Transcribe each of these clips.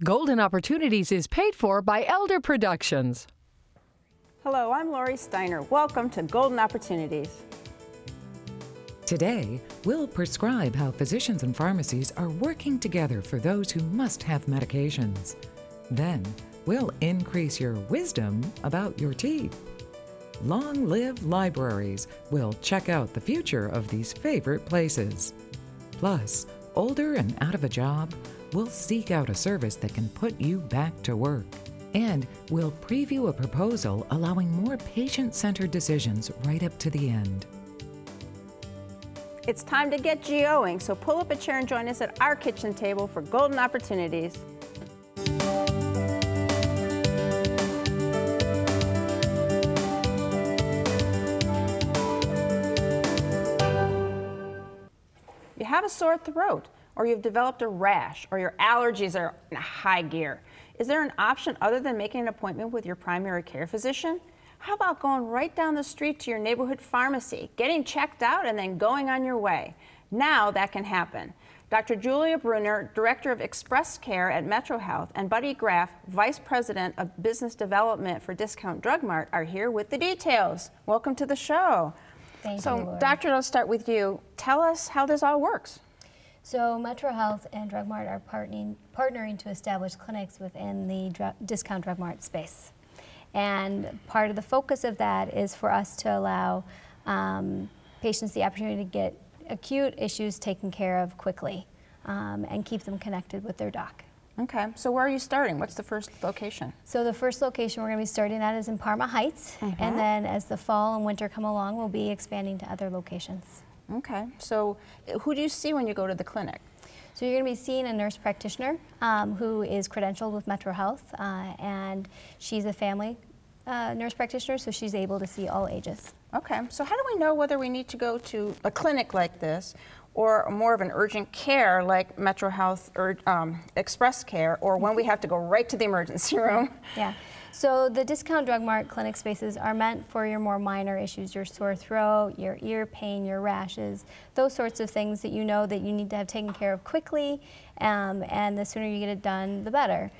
Golden Opportunities is paid for by Elder Productions. Hello, I'm Lori Steiner. Welcome to Golden Opportunities. Today, we'll prescribe how physicians and pharmacies are working together for those who must have medications. Then, we'll increase your wisdom about your teeth. Long live libraries. We'll check out the future of these favorite places. Plus, older and out of a job, we'll seek out a service that can put you back to work. And we'll preview a proposal allowing more patient-centered decisions right up to the end. It's time to get GOing, so pull up a chair and join us at our kitchen table for Golden Opportunities. You have a sore throat, or you've developed a rash, or your allergies are in high gear. Is there an option other than making an appointment with your primary care physician? How about going right down the street to your neighborhood pharmacy, getting checked out, and then going on your way? Now that can happen. Dr. Julia Brunner, Director of Express Care at Metro Health, and Buddy Graff, Vice President of Business Development for Discount Drug Mart, are here with the details. Welcome to the show. Thank you, So, Lori. Doctor, I'll start with you. Tell us how this all works. So Metro Health and Drug Mart are partnering to establish clinics within the discount drug mart space. And part of the focus of that is for us to allow patients the opportunity to get acute issues taken care of quickly and keep them connected with their doc. Okay, so where are you starting? What's the first location? So the first location we're going to be starting at is in Parma Heights, and then as the fall and winter come along, we'll be expanding to other locations. Okay, so who do you see when you go to the clinic? So you're going to be seeing a nurse practitioner who is credentialed with Metro Health, and she's a family nurse practitioner, so she's able to see all ages. Okay, so how do we know whether we need to go to a clinic like this or more of an urgent care like Metro Health or Express Care, or when we have to go right to the emergency room? Yeah. So the discount drug mart clinic spaces are meant for your more minor issues, your sore throat, your ear pain, your rashes, those sorts of things that you know that you need to have taken care of quickly, and the sooner you get it done, the better.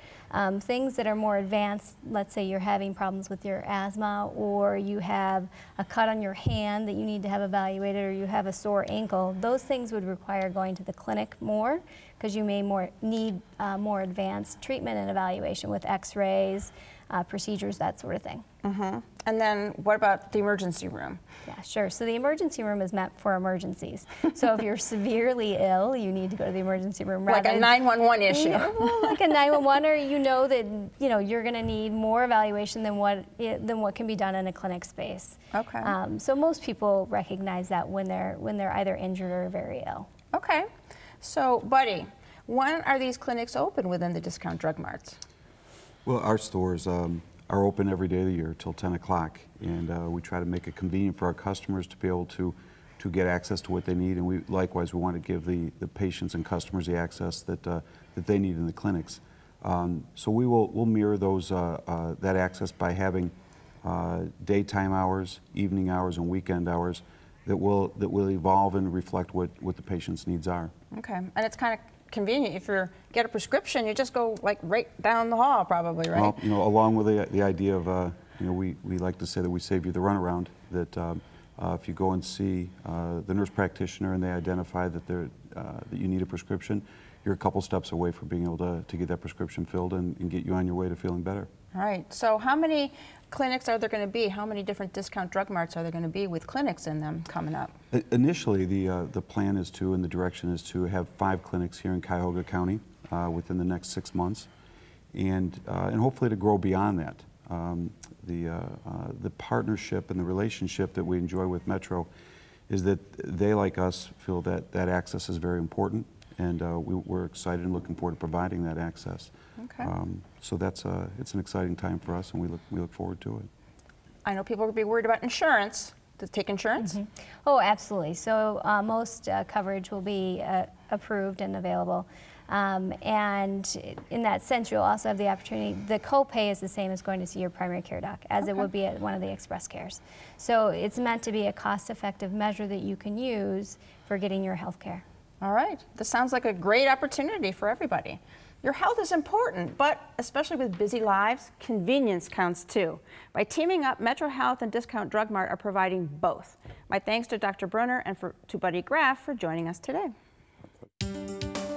Things that are more advanced, let's say you're having problems with your asthma, or you have a cut on your hand that you need to have evaluated, or you have a sore ankle, those things would require going to the clinic more, because you may need more advanced treatment and evaluation with x-rays, procedures, that sort of thing. And then what about the emergency room? Yeah, sure. So the emergency room is meant for emergencies. So if you're severely ill, you need to go to the emergency room. Like a 911 issue. Yeah, well, like a 911, or you know that you're going to need more evaluation than what can be done in a clinic space. Okay. So most people recognize that when they're either injured or very ill. Okay. So, Buddy, when are these clinics open within the discount drug marts? Well, our stores are open every day of the year till 10 o'clock, and we try to make it convenient for our customers to be able to get access to what they need, and we likewise we want to give the patients and customers the access that they need in the clinics. So we'll mirror those that access by having daytime hours, evening hours, and weekend hours that will evolve and reflect what the patient's needs are. Okay, and it's kind of convenient. If you get a prescription, you just go like right down the hall, probably, right? Well, along with the idea of, we like to say that we save you the runaround. That if you go and see the nurse practitioner and they identify that that you need a prescription, you're a couple steps away from being able to get that prescription filled and get you on your way to feeling better. All right. So how many clinics are there going to be? How many different discount drug marts are there going to be with clinics in them coming up? Initially, the plan is to, and the direction is to have 5 clinics here in Cuyahoga County within the next 6 months, and hopefully to grow beyond that. The partnership and the relationship that we enjoy with Metro is that they, like us, feel that access is very important, and we're excited and looking forward to providing that access. Okay. So it's an exciting time for us, and we look forward to it. I know people will be worried about insurance. To take insurance? Oh, absolutely. So most coverage will be approved and available. And in that sense, you'll also have the opportunity, the copay is the same as going to see your primary care doc, as it would be at one of the Express Cares. So it's meant to be a cost-effective measure that you can use for getting your health care. All right. This sounds like a great opportunity for everybody. Your health is important, but especially with busy lives, convenience counts too. By teaming up, Metro Health and Discount Drug Mart are providing both. My thanks to Dr. Brunner and to Buddy Graff for joining us today.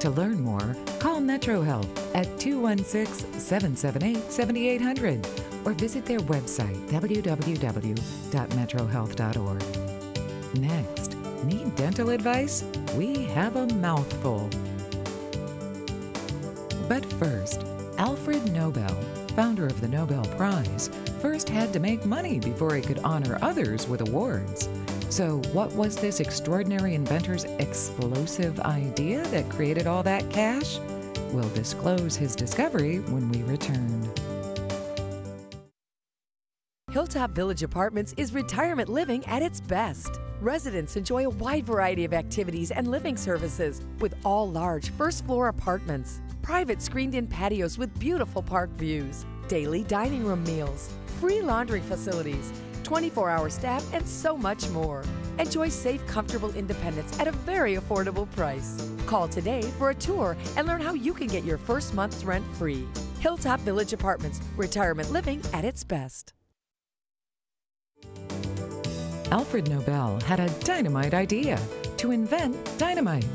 To learn more, call Metro Health at 216-778-7800 or visit their website, www.metrohealth.org. Next, need dental advice? We have a mouthful. But first, Alfred Nobel, founder of the Nobel Prize, first had to make money before he could honor others with awards. So what was this extraordinary inventor's explosive idea that created all that cash? We'll disclose his discovery when we return. Hilltop Village Apartments is retirement living at its best. Residents enjoy a wide variety of activities and living services with all large first-floor apartments, private screened-in patios with beautiful park views, daily dining room meals, free laundry facilities, 24-hour staff, and so much more. Enjoy safe, comfortable independence at a very affordable price. Call today for a tour and learn how you can get your first month's rent free. Hilltop Village Apartments, retirement living at its best. Alfred Nobel had a dynamite idea to invent dynamite.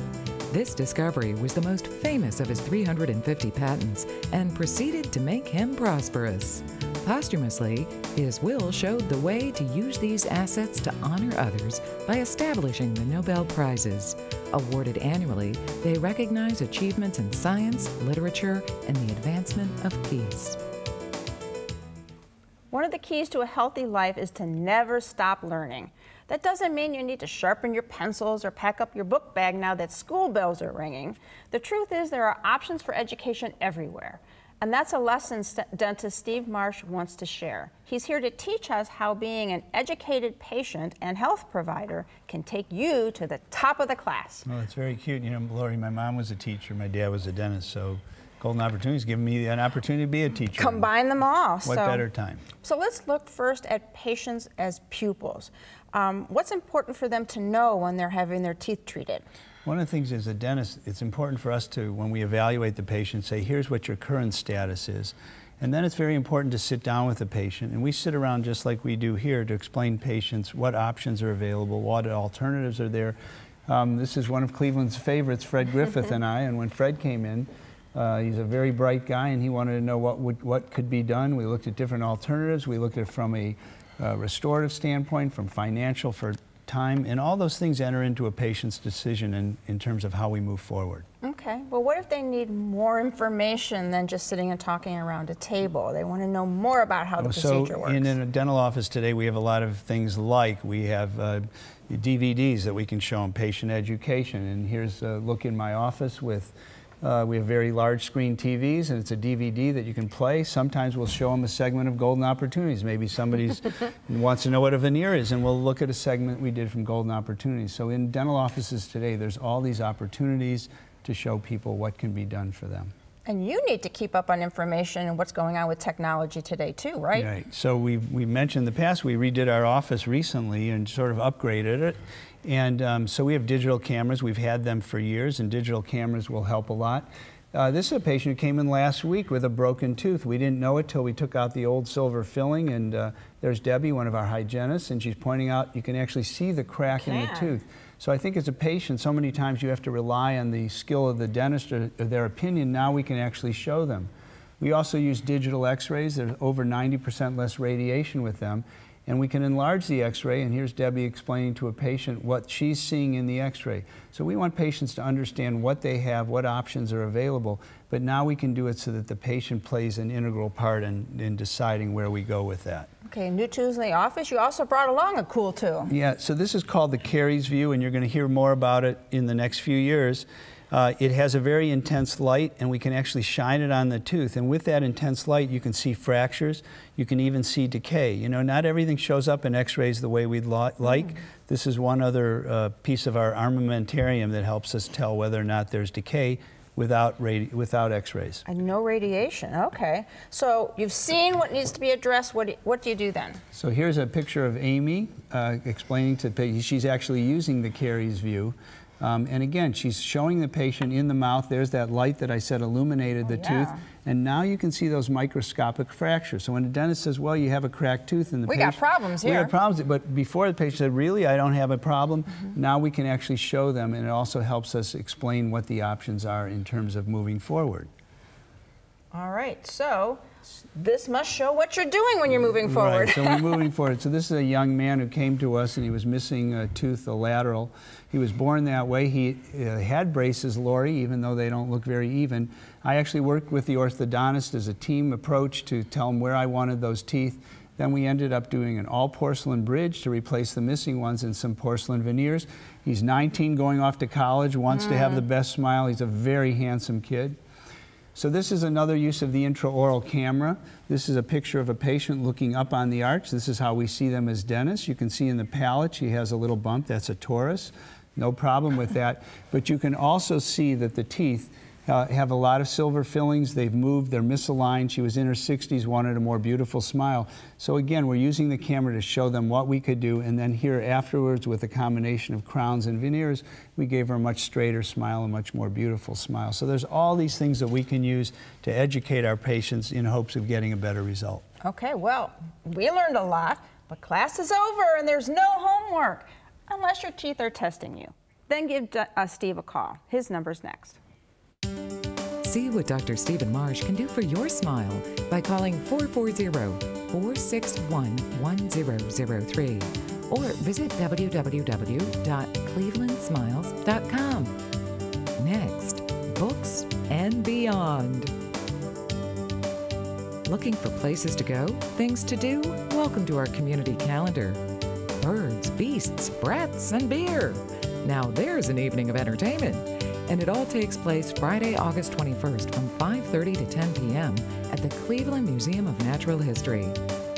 This discovery was the most famous of his 350 patents and proceeded to make him prosperous. Posthumously, his will showed the way to use these assets to honor others by establishing the Nobel Prizes. Awarded annually, they recognize achievements in science, literature, and the advancement of peace. One of the keys to a healthy life is to never stop learning. That doesn't mean you need to sharpen your pencils or pack up your book bag now that school bells are ringing. The truth is there are options for education everywhere. And that's a lesson dentist Steve Marsh wants to share. He's here to teach us how being an educated patient and health provider can take you to the top of the class. Well, it's very cute. You know, Lori, my mom was a teacher, my dad was a dentist, so golden opportunities giving me an opportunity to be a teacher. Combine them all. What better time? So let's look first at patients as pupils. What's important for them to know when they're having their teeth treated? One of the things as a dentist, it's important for us to, when we evaluate the patient, say, here's what your current status is. And then it's very important to sit down with the patient, and we sit around just like we do here to explain patients what options are available, what alternatives are there. This is one of Cleveland's favorites, Fred Griffith and I, and when Fred came in, he's a very bright guy, and he wanted to know what could be done. We looked at different alternatives. We looked at it from a restorative standpoint, from financial, for time, and all those things enter into a patient's decision in terms of how we move forward. Okay, well, what if they need more information than just sitting and talking around a table? They want to know more about how the procedure works. In a dental office today, we have a lot of things like we have DVDs that we can show them, patient education, and here's a look in my office with we have very large screen TVs, and it's a DVD that you can play. Sometimes we'll show them a segment of Golden Opportunities. Maybe somebody wants to know what a veneer is, and we'll look at a segment we did from Golden Opportunities. So in dental offices today, there's all these opportunities to show people what can be done for them. And you need to keep up on information and what's going on with technology today too, right? Right. So we mentioned in the past, we redid our office recently and sort of upgraded it. And so we have digital cameras. We've had them for years, and digital cameras will help a lot. This is a patient who came in last week with a broken tooth. We didn't know it till we took out the old silver filling, and there's Debbie, one of our hygienists, and she's pointing out you can actually see the crack in the tooth. So I think as a patient, so many times you have to rely on the skill of the dentist or their opinion. Now we can actually show them. We also use digital x-rays. There's over 90% less radiation with them. And we can enlarge the x-ray, and here's Debbie explaining to a patient what she's seeing in the x-ray. So we want patients to understand what they have, what options are available, but now we can do it so that the patient plays an integral part in deciding where we go with that. Okay, new tools in the office. You also brought along a cool tool. Yeah, so this is called the Caries View, and you're going to hear more about it in the next few years. It has a very intense light, and we can actually shine it on the tooth. And with that intense light, you can see fractures. You can even see decay. You know, not everything shows up in x-rays the way we'd like. This is one other piece of our armamentarium that helps us tell whether or not there's decay without x-rays. And no radiation, okay. So you've seen what needs to be addressed. What do you do then? So here's a picture of Amy explaining to the patient. She's actually using the Caries View. And again, she's showing the patient in the mouth. There's that light that I said illuminated the tooth. And now you can see those microscopic fractures. So when a dentist says, well, you have a cracked tooth, and the patient... We got problems here. We got problems. But before the patient said, really, I don't have a problem, now we can actually show them, and it also helps us explain what the options are in terms of moving forward. All right, so this must show what you're doing when you're moving forward. Right, so we're moving forward. So this is a young man who came to us and he was missing a tooth, a lateral. He was born that way. He had braces, Lori, even though they don't look very even. I actually worked with the orthodontist as a team approach to tell him where I wanted those teeth. Then we ended up doing an all porcelain bridge to replace the missing ones and some porcelain veneers. He's 19, going off to college, wants to have the best smile. He's a very handsome kid. So this is another use of the intraoral camera. This is a picture of a patient looking up on the arch. This is how we see them as dentists. You can see in the palate she has a little bump. That's a torus. No problem with that. But you can also see that the teeth have a lot of silver fillings. They've moved, they're misaligned. She was in her 60s, wanted a more beautiful smile. So again, we're using the camera to show them what we could do, and then here afterwards with a combination of crowns and veneers, we gave her a much straighter smile, a much more beautiful smile. So there's all these things that we can use to educate our patients in hopes of getting a better result. Okay, well, we learned a lot, but class is over and there's no homework, unless your teeth are testing you. Then give Steve a call. His number's next. See what Dr. Stephen Marsh can do for your smile by calling 440-461-1003 or visit www.clevelandsmiles.com. Next, books and beyond. Looking for places to go, things to do? Welcome to our community calendar. Birds, beasts, brats, and beer. Now there's an evening of entertainment. And it all takes place Friday, August 21st from 5:30 to 10 p.m. at the Cleveland Museum of Natural History.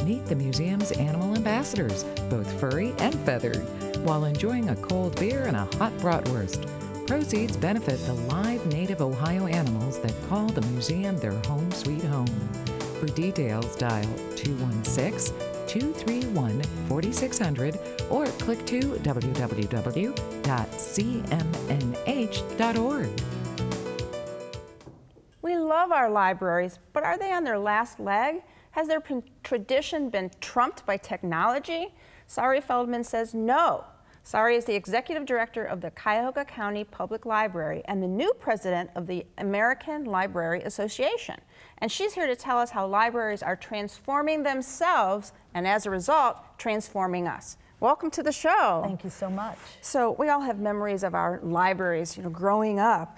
Meet the museum's animal ambassadors, both furry and feathered, while enjoying a cold beer and a hot bratwurst. Proceeds benefit the live native Ohio animals that call the museum their home sweet home. For details, dial 216-231-4600 or click to www.cmnh.org. We love our libraries, but are they on their last leg? Has their tradition been trumped by technology? Sari Feldman says no. Sari is the executive director of the Cuyahoga County Public Library and the new president of the American Library Association. And she's here to tell us how libraries are transforming themselves and, as a result, transforming us. Welcome to the show. Thank you so much. So we all have memories of our libraries, you know, growing up.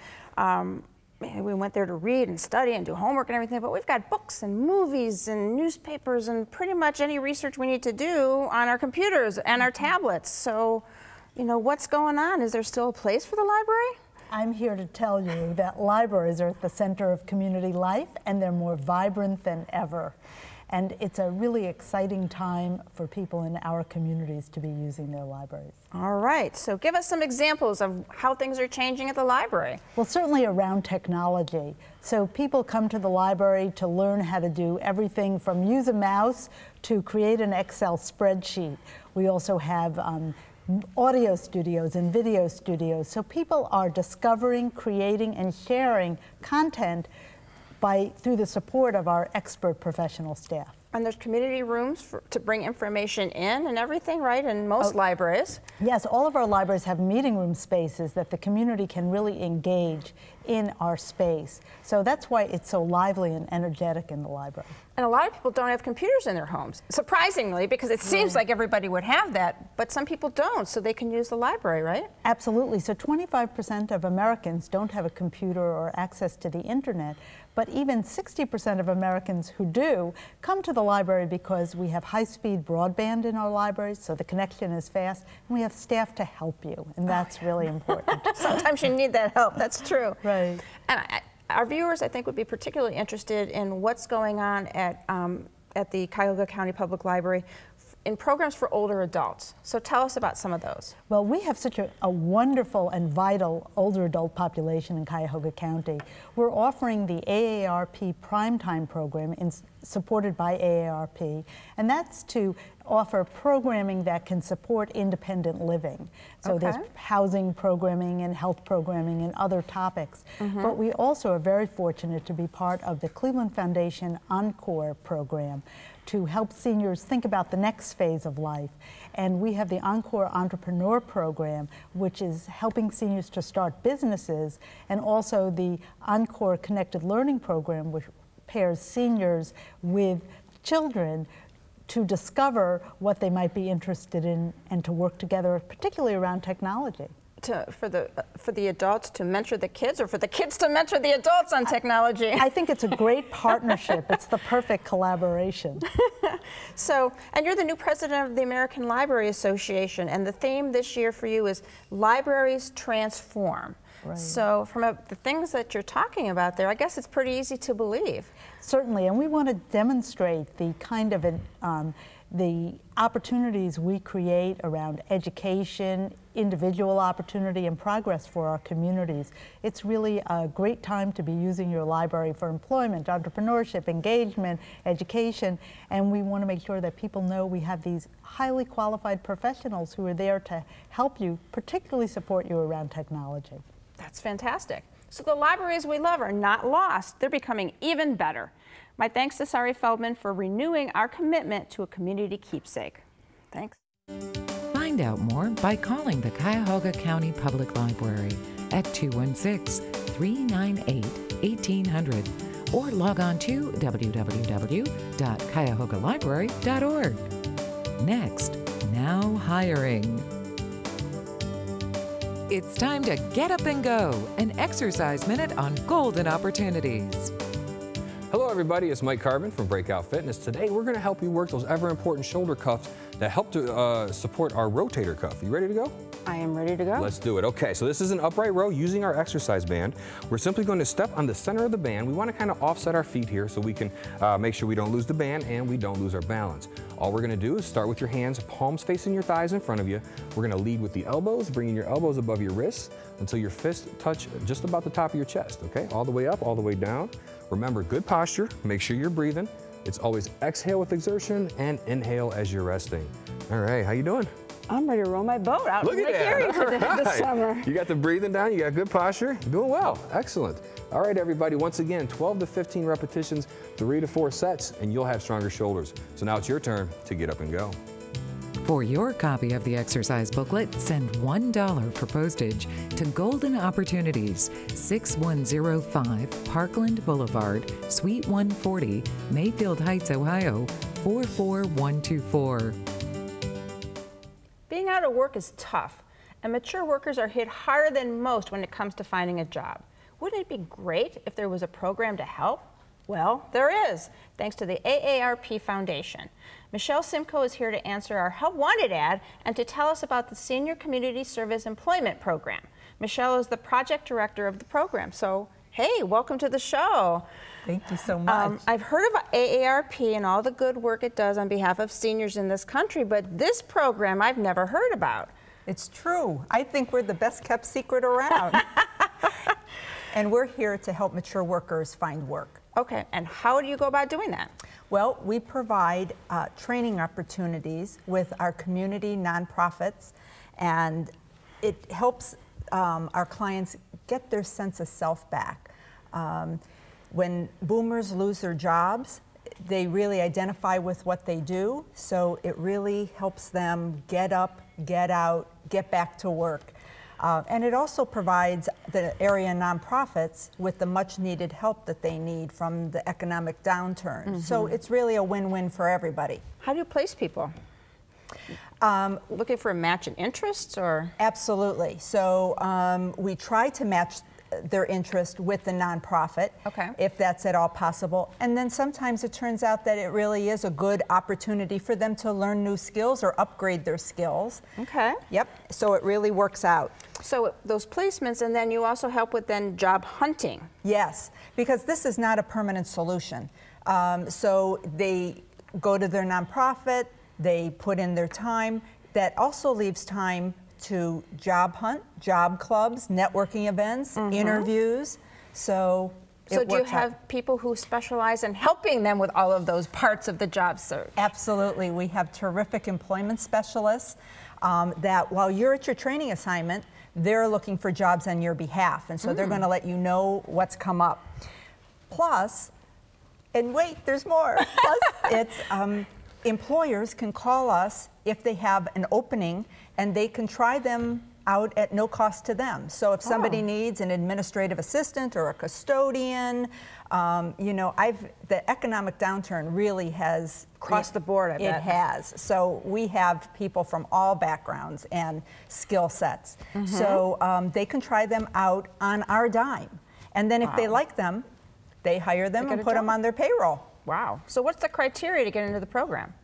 We went there to read and study and do homework and everything, but we've got books and movies and newspapers and pretty much any research we need to do on our computers and our tablets. So, you know, what's going on? Is there still a place for the library? I'm here to tell you that libraries are at the center of community life and they're more vibrant than ever. And it's a really exciting time for people in our communities to be using their libraries. All right, so give us some examples of how things are changing at the library. Well, certainly around technology. So people come to the library to learn how to do everything from use a mouse to create an Excel spreadsheet. We also have audio studios and video studios. So people are discovering, creating, and sharing content through the support of our expert professional staff. And there's community rooms to bring information in and everything, right, in most libraries? Yes, all of our libraries have meeting room spaces that the community can really engage in our space. So that's why it's so lively and energetic in the library. And a lot of people don't have computers in their homes, surprisingly, because it seems like everybody would have that, but some people don't, so they can use the library, right? Absolutely. So 25% of Americans don't have a computer or access to the internet, but even 60% of Americans who do come to the library because we have high-speed broadband in our libraries, so the connection is fast, and we have staff to help you, and that's really important. Sometimes you need that help, that's true. Right. And our viewers, I think, would be particularly interested in what's going on at the Cuyahoga County Public Library in programs for older adults. So tell us about some of those. Well, we have such a wonderful and vital older adult population in Cuyahoga County. We're offering the AARP Primetime Program supported by AARP, and that's to offer programming that can support independent living. So there's housing programming and health programming and other topics. But we also are very fortunate to be part of the Cleveland Foundation Encore program to help seniors think about the next phase of life. And we have the Encore Entrepreneur Program, which is helping seniors to start businesses, and also the Encore Connected Learning Program, which pairs seniors with children to discover what they might be interested in and to work together, particularly around technology. For the adults to mentor the kids, or for the kids to mentor the adults on technology? I think it's a great partnership. It's the perfect collaboration. So, and you're the new president of the American Library Association, and the theme this year for you is Libraries Transform. Right. So from the things that you're talking about there, I guess it's pretty easy to believe. Certainly, and we want to demonstrate the kind of the opportunities we create around education, individual opportunity, and progress for our communities. It's really a great time to be using your library for employment, entrepreneurship, engagement, education, and we want to make sure that people know we have these highly qualified professionals who are there to help you, particularly support you around technology. That's fantastic. So the libraries we love are not lost. They're becoming even better. My thanks to Sari Feldman for renewing our commitment to a community keepsake. Thanks. Find out more by calling the Cuyahoga County Public Library at 216-398-1800 or log on to www.cuyahoga-library.org. Next, now hiring. It's time to get up and go, an exercise minute on golden opportunities. Hello everybody, it's Mike Carbon from Breakout Fitness. Today we're going to help you work those ever important shoulder cuffs that help to support our rotator cuff. You ready to go? I am ready to go. Let's do it. Okay, so this is an upright row using our exercise band. We're simply going to step on the center of the band. We want to kind of offset our feet here so we can make sure we don't lose the band and we don't lose our balance. All we're going to do is start with your hands, palms facing your thighs in front of you. We're going to lead with the elbows, bringing your elbows above your wrists until your fists touch just about the top of your chest, okay? All the way up, all the way down. Remember, good posture. Make sure you're breathing. It's always exhale with exertion and inhale as you're resting. All right, how you doing? I'm ready to row my boat out in Lake Erie this summer. You got the breathing down, you got good posture, you're doing well, excellent. All right, everybody, once again, 12 to 15 repetitions, 3 to 4 sets, and you'll have stronger shoulders. So now it's your turn to get up and go. For your copy of the exercise booklet, send $1 for postage to Golden Opportunities, 6105 Parkland Boulevard, Suite 140, Mayfield Heights, Ohio, 44124. Being out of work is tough, and mature workers are hit harder than most when it comes to finding a job. Wouldn't it be great if there was a program to help? Well, there is, thanks to the AARP Foundation. Michelle Simcoe is here to answer our Help Wanted ad and to tell us about the Senior Community Service Employment Program. Michelle is the project director of the program, so hey, welcome to the show. Thank you so much. I've heard of AARP and all the good work it does on behalf of seniors in this country, but this program I've never heard about. It's true. I think we're the best kept secret around. And we're here to help mature workers find work. Okay, and how do you go about doing that? Well, we provide training opportunities with our community nonprofits, and it helps our clients get their sense of self back. When boomers lose their jobs, they really identify with what they do, so it really helps them get up, get out, get back to work. And it also provides the area nonprofits with the much needed help that they need from the economic downturn. Mm-hmm. So it's really a win-win for everybody. How do you place people? Looking for a match in interests, or? Absolutely. So we try to match their interest with the nonprofit, okay, if that's at all possible. And then sometimes it turns out that it really is a good opportunity for them to learn new skills or upgrade their skills. Okay. Yep, so it really works out. So those placements, and then you also help with then job hunting. Yes, because this is not a permanent solution. So they go to their nonprofit, They put in their time. That also leaves time to job hunt, job clubs, networking events, interviews. So do you have people who specialize in helping them with all of those parts of the job search? Absolutely. We have terrific employment specialists that while you're at your training assignment, they're looking for jobs on your behalf. And so they're going to let you know what's come up. Plus, and wait, there's more. Plus, it's employers can call us if they have an opening, and they can try them out at no cost to them. So if somebody needs an administrative assistant or a custodian, you know, the economic downturn really has across the board, I bet. It has. So we have people from all backgrounds and skill sets. So they can try them out on our dime. And then if they like them, they hire them and put them on their payroll. Wow. So what's the criteria to get into the program?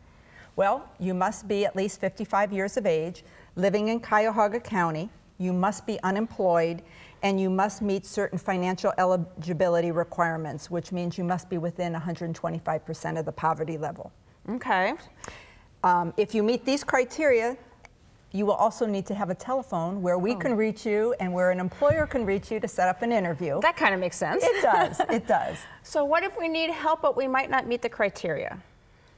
Well, you must be at least 55 years of age, living in Cuyahoga County, you must be unemployed, and you must meet certain financial eligibility requirements, which means you must be within 125% of the poverty level. Okay. If you meet these criteria, you will also need to have a telephone where we can reach you and where an employer can reach you to set up an interview. That kind of makes sense. It does, it does. So what if we need help but we might not meet the criteria?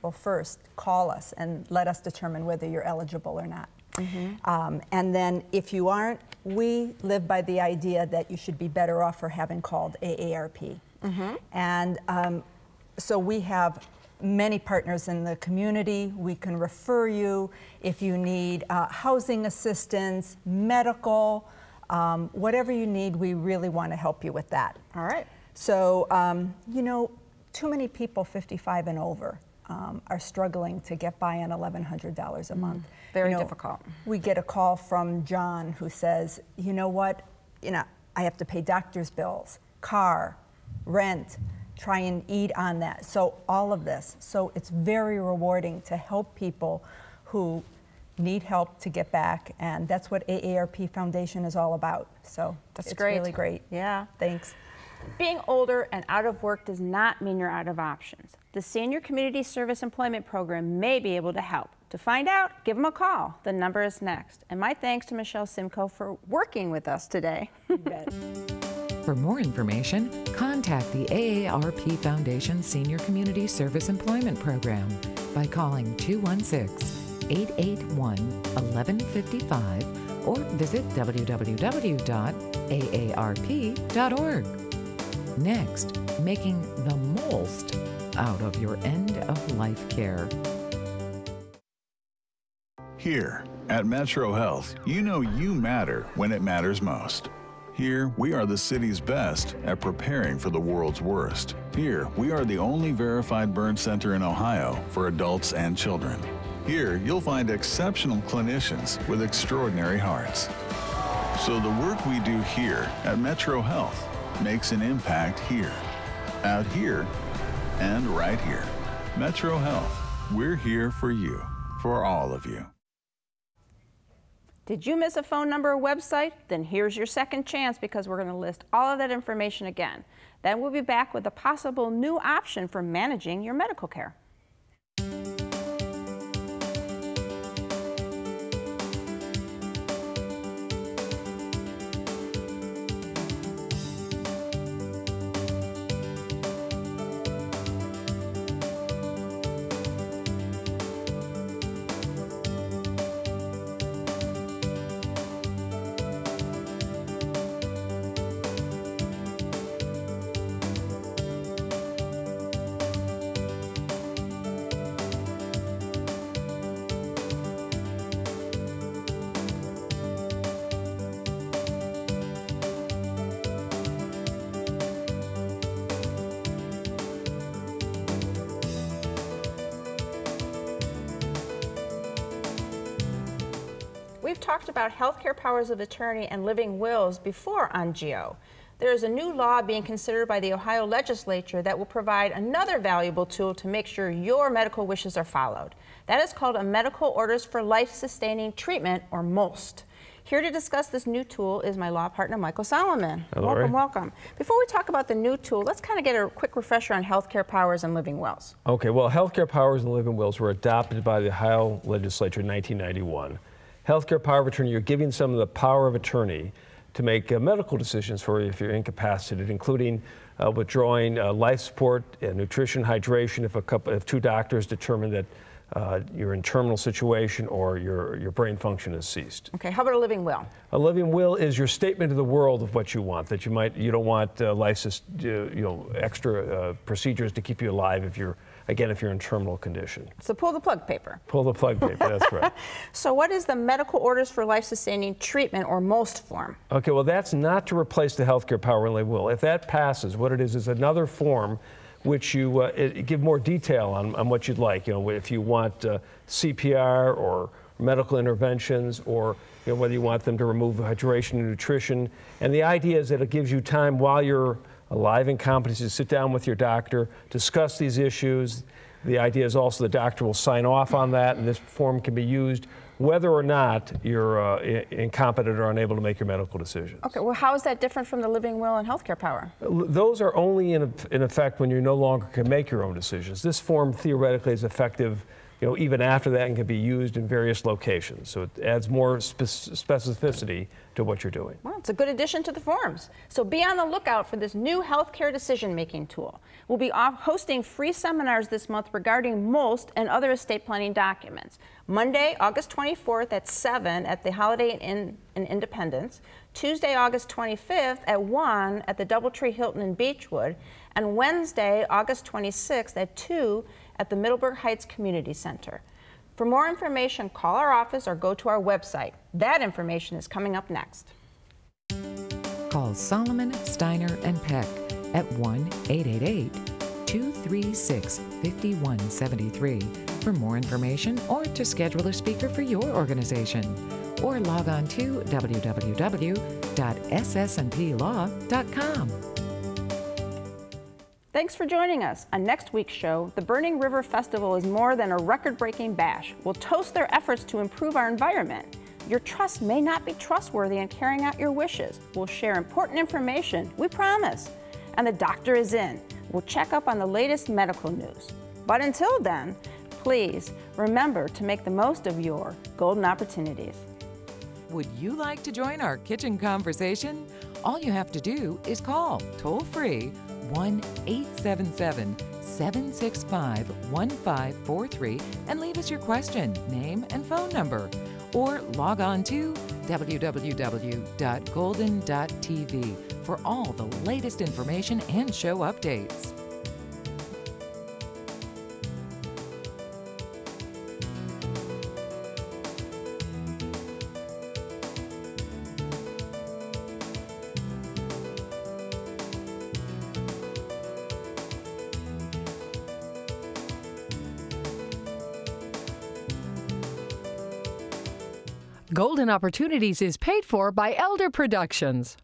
Well, first, call us and let us determine whether you're eligible or not. And then if you aren't, we live by the idea that you should be better off for having called AARP. And so we have many partners in the community. We can refer you if you need housing assistance, medical, whatever you need, we really want to help you with that. All right. So, you know, too many people 55 and over are struggling to get by on $1,100 a month. Very difficult. We get a call from John who says, you know what, I have to pay doctor's bills, car, rent, try and eat on that. So all of this. So it's very rewarding to help people who need help to get back, and that's what AARP Foundation is all about. So that's it's great. Really great. Yeah. Thanks. Being older and out of work does not mean you're out of options. The Senior Community Service Employment Program may be able to help. To find out, give them a call. The number is next. And my thanks to Michelle Simcoe for working with us today. You bet. For more information, contact the AARP Foundation Senior Community Service Employment Program by calling 216-881-1155 or visit www.aarp.org. Next, making the MOLST out of your end-of-life care. Here at Metro Health, you know you matter when it matters most. Here, we are the city's best at preparing for the world's worst. Here, we are the only verified burn center in Ohio for adults and children. Here, you'll find exceptional clinicians with extraordinary hearts. So the work we do here at Metro Health makes an impact here, out here, and right here. Metro Health, we're here for you, for all of you. Did you miss a phone number or website? Then here's your second chance, because we're going to list all of that information again. Then we'll be back with a possible new option for managing your medical care. We've talked about healthcare powers of attorney and living wills before on GEO. There is a new law being considered by the Ohio legislature that will provide another valuable tool to make sure your medical wishes are followed. That is called a Medical Orders for Life-Sustaining Treatment, or MOLST. Here to discuss this new tool is my law partner, Michael Solomon. Hello, welcome, Ray. welcome. Before we talk about the new tool, let's kind of get a quick refresher on healthcare powers and living wills. Okay, well, healthcare powers and living wills were adopted by the Ohio legislature in 1991. Healthcare power of attorney, you're giving someone the power of attorney to make medical decisions for you if you're incapacitated, including withdrawing life support, nutrition, hydration if two doctors determine that you're in terminal situation or your brain function has ceased. Okay, how about a living will? A living will is your statement to the world of what you want. That you don't want extra procedures to keep you alive if you're in terminal condition. So pull the plug paper. Pull the plug paper. That's right. So what is the medical orders for life-sustaining treatment, or MOLST form? Okay, well, that's not to replace the healthcare power and living will. If that passes, what it is another form which you give more detail on what you'd like. If you want CPR or medical interventions, or whether you want them to remove hydration and nutrition. And the idea is that it gives you time while you're alive and competent to sit down with your doctor, discuss these issues. The idea is also the doctor will sign off on that, and this form can be used whether or not you're incompetent or unable to make your medical decisions. Okay, well, how is that different from the living will and healthcare power? Those are only in effect when you no longer can make your own decisions. This form theoretically is effective even after that, and can be used in various locations. So it adds more specificity to what you're doing. Well, it's a good addition to the forms. So be on the lookout for this new healthcare decision-making tool. We'll be hosting free seminars this month regarding MOLST and other estate planning documents. Monday, August 24th at 7 at the Holiday Inn in Independence. Tuesday, August 25th at 1 at the Doubletree Hilton in Beechwood. And Wednesday, August 26th at 2 at the Middleburg Heights Community Center. For more information, call our office or go to our website. That information is coming up next. Call Solomon, Steiner, and Peck at 1-888-236-5173 for more information or to schedule a speaker for your organization. Or log on to www.ssnplaw.com. Thanks for joining us. On next week's show, the Burning River Festival is more than a record-breaking bash. We'll toast their efforts to improve our environment. Your trust may not be trustworthy in carrying out your wishes. We'll share important information, we promise. And the doctor is in. We'll check up on the latest medical news. But until then, please remember to make the most of your golden opportunities. Would you like to join our kitchen conversation? All you have to do is call toll-free 1-877-765-1543 and leave us your question, name, and phone number. Or log on to www.golden.tv for all the latest information and show updates. Golden Opportunities is paid for by Elder Productions.